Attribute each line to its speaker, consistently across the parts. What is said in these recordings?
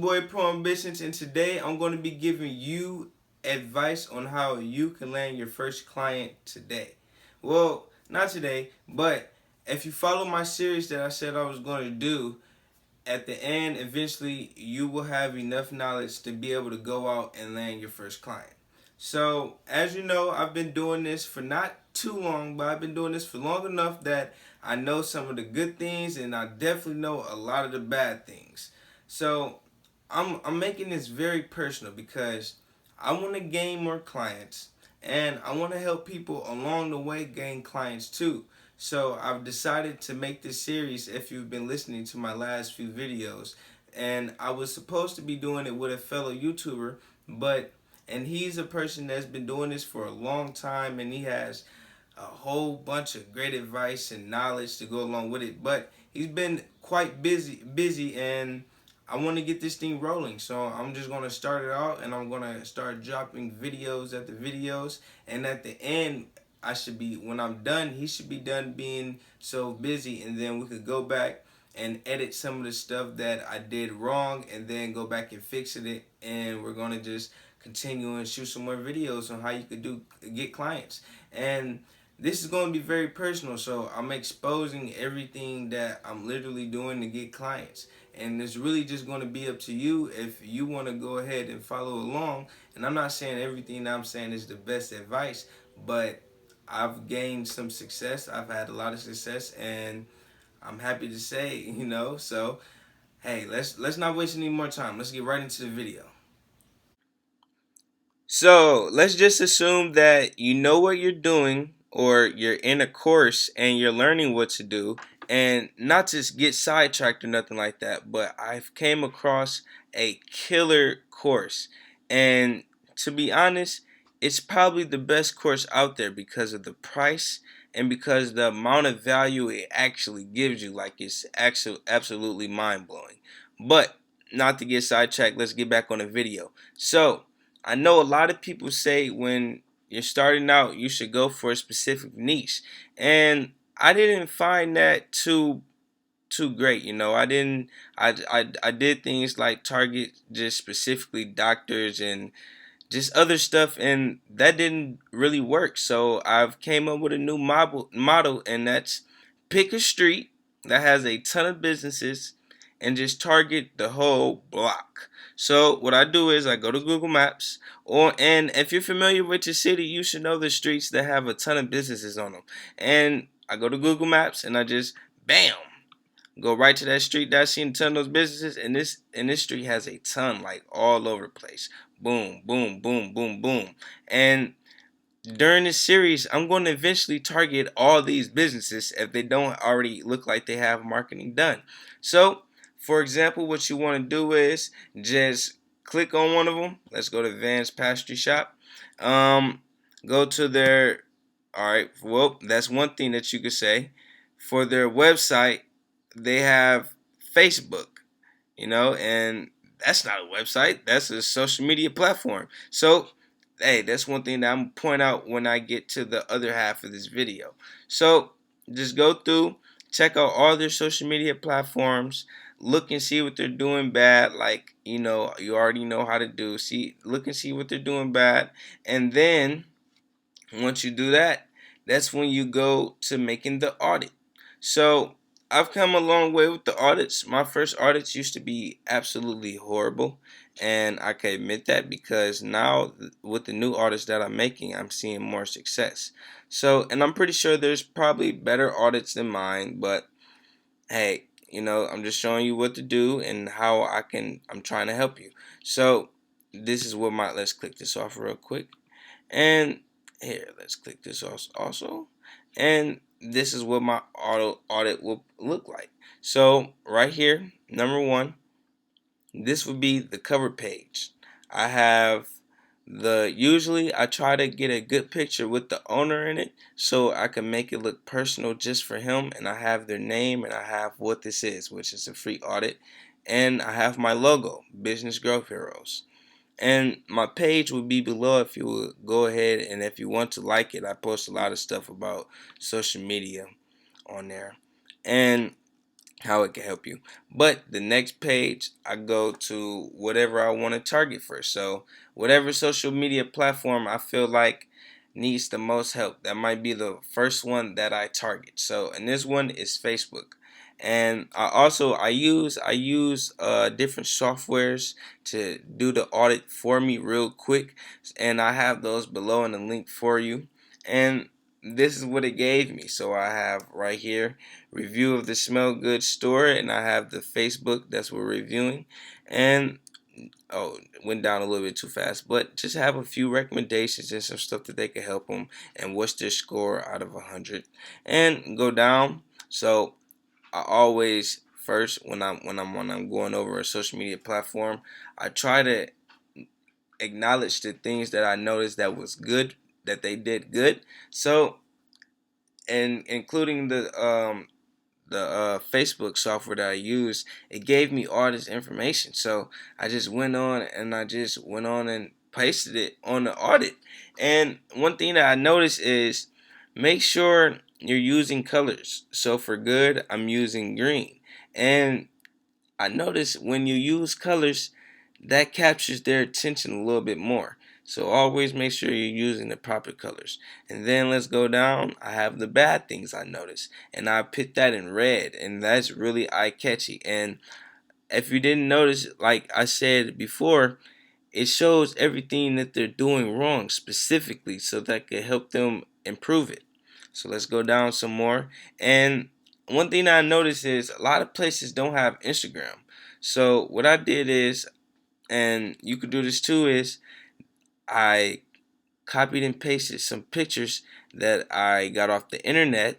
Speaker 1: boy Pro Ambitionz, and today I'm going to be giving you advice on how you can land your first client today. Well, not today, but if you follow my series that I said I was going to do, at the end, eventually, you will have enough knowledge to be able to go out and land your first client. So, as you know, I've been doing this for not too long, but I've been doing this for long enough that I know some of the good things and I definitely know a lot of the bad things. So, I'm making this very personal because I want to gain more clients and I want to help people along the way gain clients too. So I've decided to make this series if you've been listening to my last few videos. And I was supposed to be doing it with a fellow YouTuber, but and he's a person that's been doing this for a long time and he has a whole bunch of great advice and knowledge to go along with it. But he's been quite busy and I want to get this thing rolling. So I'm just going to start it out and I'm going to start dropping videos at the videos, and at the end I should be, when I'm done, he should be done being so busy, and then we could go back and edit some of the stuff that I did wrong and then go back and fix it, and we're going to just continue and shoot some more videos on how you could get clients. And this is going to be very personal, so I'm exposing everything that I'm literally doing to get clients. And it's really just going to be up to you if you want to go ahead and follow along. And I'm not saying everything that I'm saying is the best advice, but I've gained some success. I've had a lot of success, and I'm happy to say, So, hey, let's not waste any more time. Let's get right into the video. So let's just assume that you know what you're doing, or you're in a course and you're learning what to do, and not just get sidetracked or nothing like that. But I've came across a killer course, and to be honest, it's probably the best course out there because of the price and because the amount of value it actually gives you. Like, it's actually absolutely mind blowing. But not to get sidetracked, let's get back on the video. So I know a lot of people say when you're starting out, you should go for a specific niche, and I didn't find that too great. I didn't. I did things like target just specifically doctors and just other stuff, and that didn't really work. So I've came up with a new model, and that's pick a street that has a ton of businesses and just target the whole block. So what I do is I go to Google Maps, and if you're familiar with your city, you should know the streets that have a ton of businesses on them. And I go to Google Maps and I just bam, go right to that street that I seen a ton of those businesses, and this street has a ton, like, all over the place. Boom, boom, boom, boom, boom. And during this series, I'm going to eventually target all these businesses if they don't already look like they have marketing done. So, for example, what you want to do is just click on one of them. Let's go to Van's Pastry Shop. Go to their, all right, well, that's one thing that you could say. For their website, they have Facebook, and that's not a website. That's a social media platform. So, hey, that's one thing that I'm going to point out when I get to the other half of this video. So, just go through, check out all their social media platforms, look and see what they're doing bad. Like, you already know how to do. Look and see what they're doing bad. And then, once you do that, that's when you go to making the audit. So I've come a long way with the audits. My first audits used to be absolutely horrible, and I can admit that because now with the new audits that I'm making, I'm seeing more success. So, and I'm pretty sure there's probably better audits than mine, but hey, I'm just showing you what to do and how I'm trying to help you. So this is what let's click this off real quick. And here, let's click this also. And this is what my auto audit will look like. So right here, number one, this would be the cover page. I have usually I try to get a good picture with the owner in it so I can make it look personal just for him, and I have their name and I have what this is, which is a free audit, and I have my logo, Business Growth Heroes. And my page will be below if you would go ahead, and if you want to like it, I post a lot of stuff about social media on there. And how it can help you. But the next page, I go to whatever I want to target first. So whatever social media platform I feel like needs the most help, that might be the first one that I target. So and this one is Facebook. And I use different softwares to do the audit for me real quick, and I have those below in the link for you. And this is what it gave me. So I have right here review of the smell good store, and I have the Facebook that's what we're reviewing. And oh, it went down a little bit too fast, but just have a few recommendations and some stuff that they can help them, and what's their score out of 100, and go down. So I always first when I'm going over a social media platform, I try to acknowledge the things that I noticed that was good, that they did good. So, and including the Facebook software that I use, it gave me all this information. So I just went on and pasted it on the audit. And one thing that I noticed is make sure you're using colors. So for good, I'm using green. And I notice when you use colors, that captures their attention a little bit more. So always make sure you're using the proper colors. And then let's go down. I have the bad things I notice, and I put that in red, and that's really eye catchy. And if you didn't notice, like I said before, it shows everything that they're doing wrong specifically, so that could help them improve it. So let's go down some more. And one thing I noticed is a lot of places don't have Instagram. So what I did is, and you could do this too, is I copied and pasted some pictures that I got off the internet,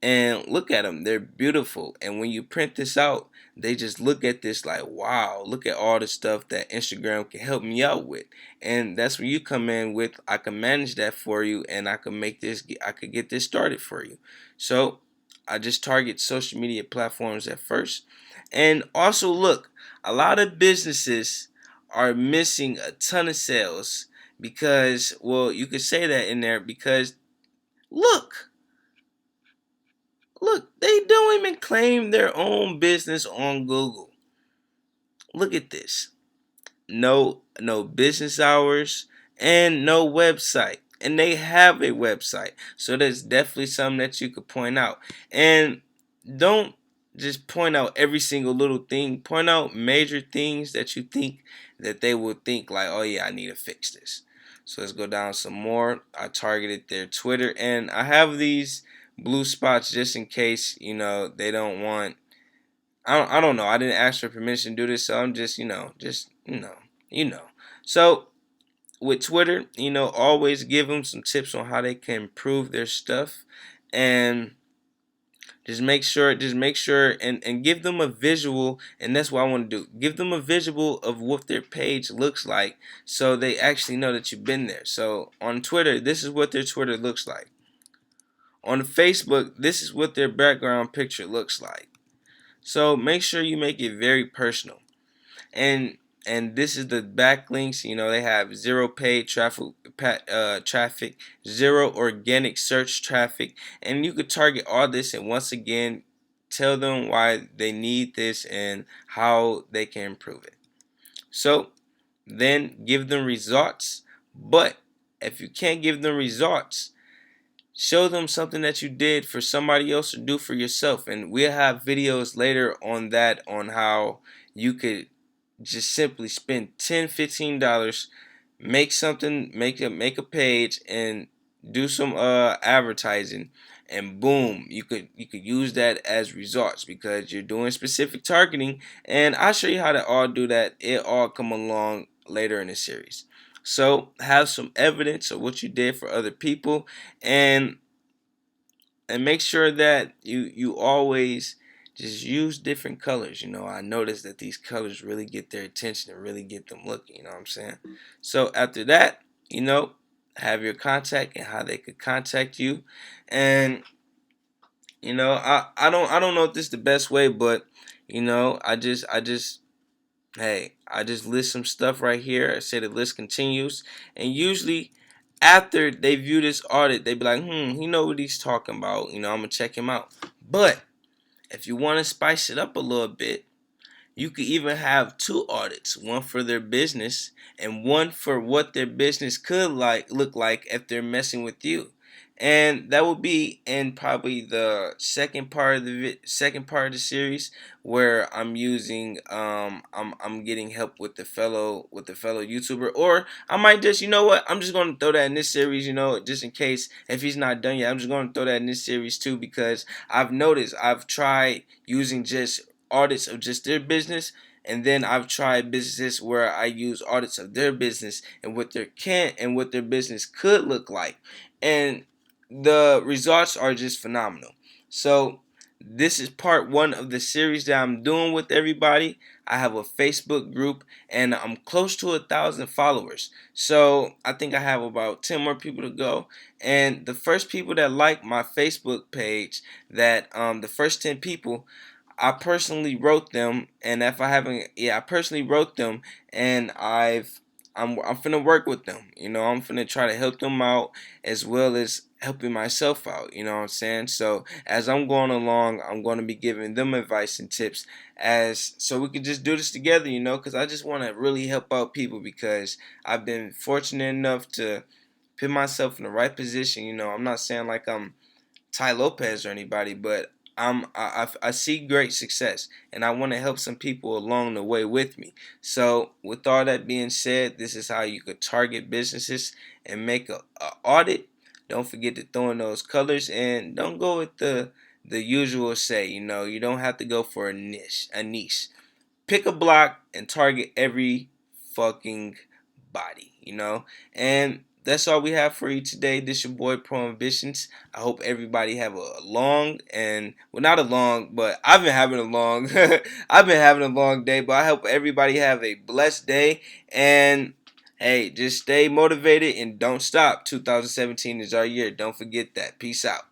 Speaker 1: and look at them, they're beautiful. And when you print this out, they just look at this like, wow, look at all the stuff that Instagram can help me out with. And that's where you come in with, I can manage that for you, and I could get this started for you. So I just target social media platforms at first. And also look, a lot of businesses are missing a ton of sales because, well, you could say that in there because look, look, they don't even claim their own business on Google. Look at this. No business hours and no website. And they have a website. So that's definitely something that you could point out. And don't just point out every single little thing. Point out major things that you think that they will think like, oh yeah, I need to fix this. So let's go down some more. I targeted their Twitter, and I have these blue spots just in case, they don't want, I don't know. I didn't ask for permission to do this, so I'm just, you know. So with Twitter, always give them some tips on how they can improve their stuff, and just make sure, and give them a visual, and that's what I want to do. Give them a visual of what their page looks like, so they actually know that you've been there. So on Twitter, this is what their Twitter looks like. On Facebook, this is what their background picture looks like. So make sure you make it very personal. And this is the backlinks. They have zero paid traffic, zero organic search traffic, and you could target all this. And once again, tell them why they need this and how they can improve it. So then give them results. But if you can't give them results, show them something that you did for somebody else or do for yourself. And we'll have videos later on that, on how you could just simply spend $10-15, make something, make a page, and do some advertising, and boom, you could use that as results because you're doing specific targeting. And I'll show you how to all do that. It all come along later in the series. So have some evidence of what you did for other people, and make sure that you always just use different colors. I noticed that these colors really get their attention and really get them looking. You know what I'm saying? So after that, have your contact and how they could contact you. And I don't know if this is the best way, but I just list some stuff right here. I say the list continues, and usually after they view this audit, they be like, he know what he's talking about. I'm gonna check him out. But if you want to spice it up a little bit, you could even have two audits, one for their business and one for what their business could look like if they're messing with you. And that will be in probably the second part of the series, where I'm using I'm getting help with the fellow YouTuber, or I might just, you know what, I'm just going to throw that in this series, just in case if he's not done yet. I'm just going to throw that in this series too, because I've noticed, I've tried using just audits of just their business, and then I've tried businesses where I use audits of their business and what their business could look like, and the results are just phenomenal. So this is part one of the series that I'm doing with everybody. I have a Facebook group and I'm close to 1,000 followers. So I think I have about 10 more people to go. And the first people that like my Facebook page, that the first 10 people, I personally wrote them, and if I haven't, yeah, I personally wrote them, and I'm finna work with them. I'm finna try to help them out as well as helping myself out. You know what I'm saying? So as I'm going along, I'm going to be giving them advice and tips, as so we can just do this together. Because I just want to really help out people, because I've been fortunate enough to put myself in the right position. I'm not saying like I'm Tai Lopez or anybody, but I see great success, and I want to help some people along the way with me. So with all that being said, this is how you could target businesses and make a audit. Don't forget to throw in those colors, and don't go with the usual say. You don't have to go for a niche. Pick a block and target every fucking body. And that's all we have for you today. This your boy Pro Ambitionz. I hope everybody have a long, and well, not a long, but I've been having a long I've been having a long day, but I hope everybody have a blessed day, and hey, just stay motivated and don't stop. 2017 is our year. Don't forget that. Peace out.